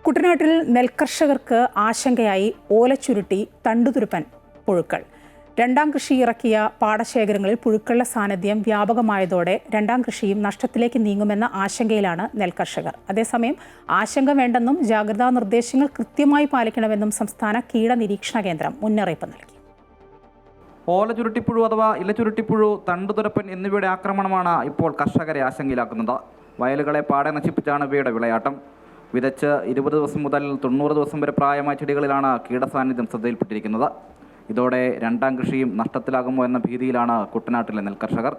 കുട്ടനാട്ടിൽ നെൽകർഷകർക്ക് ആശങ്കയായി ഓലച്ചുരുട്ടി തണ്ടുതുരുപ്പൻ പുഴുക്കൾ. രണ്ടാം കൃഷി ഇറക്കിയ പാടശേഖരങ്ങളിൽ പുഴുക്കളുടെ സാന്നിധ്യം വ്യാപകമായതോടെ രണ്ടാം കൃഷിയും നഷ്ടത്തിലേക്ക് നീങ്ങുമെന്ന ആശങ്കയിലാണ് നെൽകർഷകർ. അതേസമയം ആശങ്ക വേണ്ടെന്നും ജാഗ്രതാ നിർദ്ദേശങ്ങൾ കൃത്യമായി പാലിക്കണമെന്നും സംസ്ഥാന കീട നിരീക്ഷണ കേന്ദ്രം മുന്നറിയിപ്പ് നൽകി. ഓലചുരുട്ടിപ്പുഴു അഥവാ ഇലചുരുട്ടിപ്പുഴു, തണ്ടുതുരപ്പൻ എന്നിവയുടെ ആക്രമണമാണ് ഇപ്പോൾ കർഷകരെ ആശങ്കയിലാക്കുന്നത്. വയലുകളെ പാടെ നശിപ്പിച്ചാണ് ഇവയുടെ വിളയാട്ടം. വിതച്ച് 20 ദിവസം മുതൽ 90 ദിവസം വരെ പ്രായമായ ചെടികളിലാണ് കീടസാന്നിധ്യം ശ്രദ്ധയിൽപ്പെട്ടിരിക്കുന്നത്. ഇതോടെ രണ്ടാം കൃഷിയും നഷ്ടത്തിലാകുമോ എന്ന ഭീതിയിലാണ് കുട്ടനാട്ടിലെ നെൽകർഷകർ.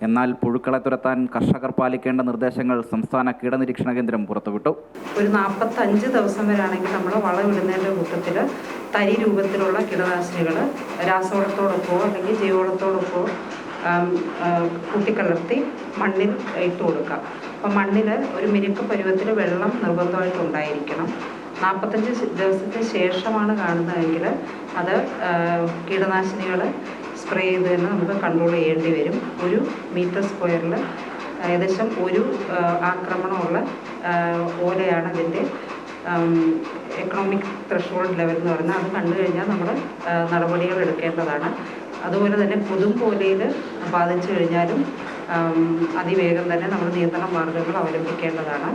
എന്നാൽ പുഴുക്കളെ തുരത്താൻ കർഷകർ പാലിക്കേണ്ട നിർദ്ദേശങ്ങൾ സംസ്ഥാന കീടനിരീക്ഷണ കേന്ദ്രം പുറത്തുവിട്ടു. ഒരു 45 ദിവസം വരെയാണെങ്കിൽ നമ്മൾ വളമിടുന്നതിൻ്റെ കൂട്ടത്തിൽ തരി രൂപത്തിലുള്ള കീടനാശിനികൾ രാസവളത്തോടൊപ്പമോ അല്ലെങ്കിൽ ജൈവവളത്തോടൊപ്പമോ കൂട്ടിക്കലർത്തി മണ്ണിൽ ഇട്ട് കൊടുക്കാം. അപ്പോൾ മണ്ണിൽ ഒരു മിനുക്ക് പരുവത്തിൽ വെള്ളം നിർബന്ധമായിട്ടുണ്ടായിരിക്കണം. 45 ദിവസത്തിന് ശേഷമാണ് കാണുന്നതെങ്കിൽ അത് കീടനാശിനികൾ സ്പ്രേ ചെയ്ത് തന്നെ നമുക്ക് കൺട്രോൾ ചെയ്യേണ്ടി വരും. 1 മീറ്റർ സ്ക്വയറിൽ ഏകദേശം ഒരു ആക്രമണമുള്ള ഓലയാണ് അതിൻ്റെ എക്കണോമിക് ത്രെഷോൾഡ് ലെവൽ എന്ന് പറഞ്ഞാൽ. അത് കണ്ടു കഴിഞ്ഞാൽ നമ്മൾ നടപടികൾ എടുക്കേണ്ടതാണ്. അതുപോലെ തന്നെ കൊതുമ്പോലയിൽ ബാധിച്ചു കഴിഞ്ഞാലും അതിവേഗം തന്നെ നമ്മൾ നിയന്ത്രണ മാർഗ്ഗങ്ങൾ അവലംബിക്കേണ്ടതാണ്.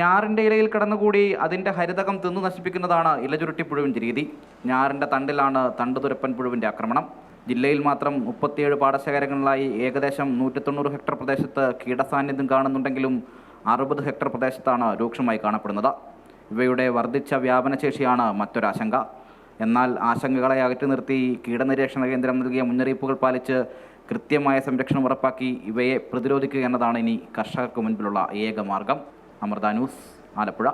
ഞാറിൻ്റെ ഇലയിൽ കിടന്നുകൂടി അതിൻ്റെ ഹരിതകം തിന്നു നശിപ്പിക്കുന്നതാണ് ഇലചുരുട്ടിപ്പുഴുവിൻ്റെ രീതി. ഞാറിൻ്റെ തണ്ടിലാണ് തണ്ടുതുരപ്പൻ പുഴുവിൻ്റെ ആക്രമണം. ജില്ലയിൽ മാത്രം 37 പാടശേഖരങ്ങളിലായി ഏകദേശം 190 ഹെക്ടർ പ്രദേശത്ത് കീടസാന്നിധ്യം കാണുന്നുണ്ടെങ്കിലും 60 ഹെക്ടർ പ്രദേശത്താണ് രൂക്ഷമായി കാണപ്പെടുന്നത്. ഇവയുടെ വർദ്ധിച്ച വ്യാപനശേഷിയാണ് മറ്റൊരാശങ്ക. എന്നാൽ ആശങ്കകളെ അകറ്റി നിർത്തി കീടനിരീക്ഷണ കേന്ദ്രം നൽകിയ മുന്നറിയിപ്പുകൾ പാലിച്ച് കൃത്യമായ സംരക്ഷണം ഉറപ്പാക്കി ഇവയെ പ്രതിരോധിക്കുക എന്നതാണ് ഇനി കർഷകർക്ക് മുൻപിലുള്ള ഏക മാർഗം. അമൃത ന്യൂസ്, ആലപ്പുഴ.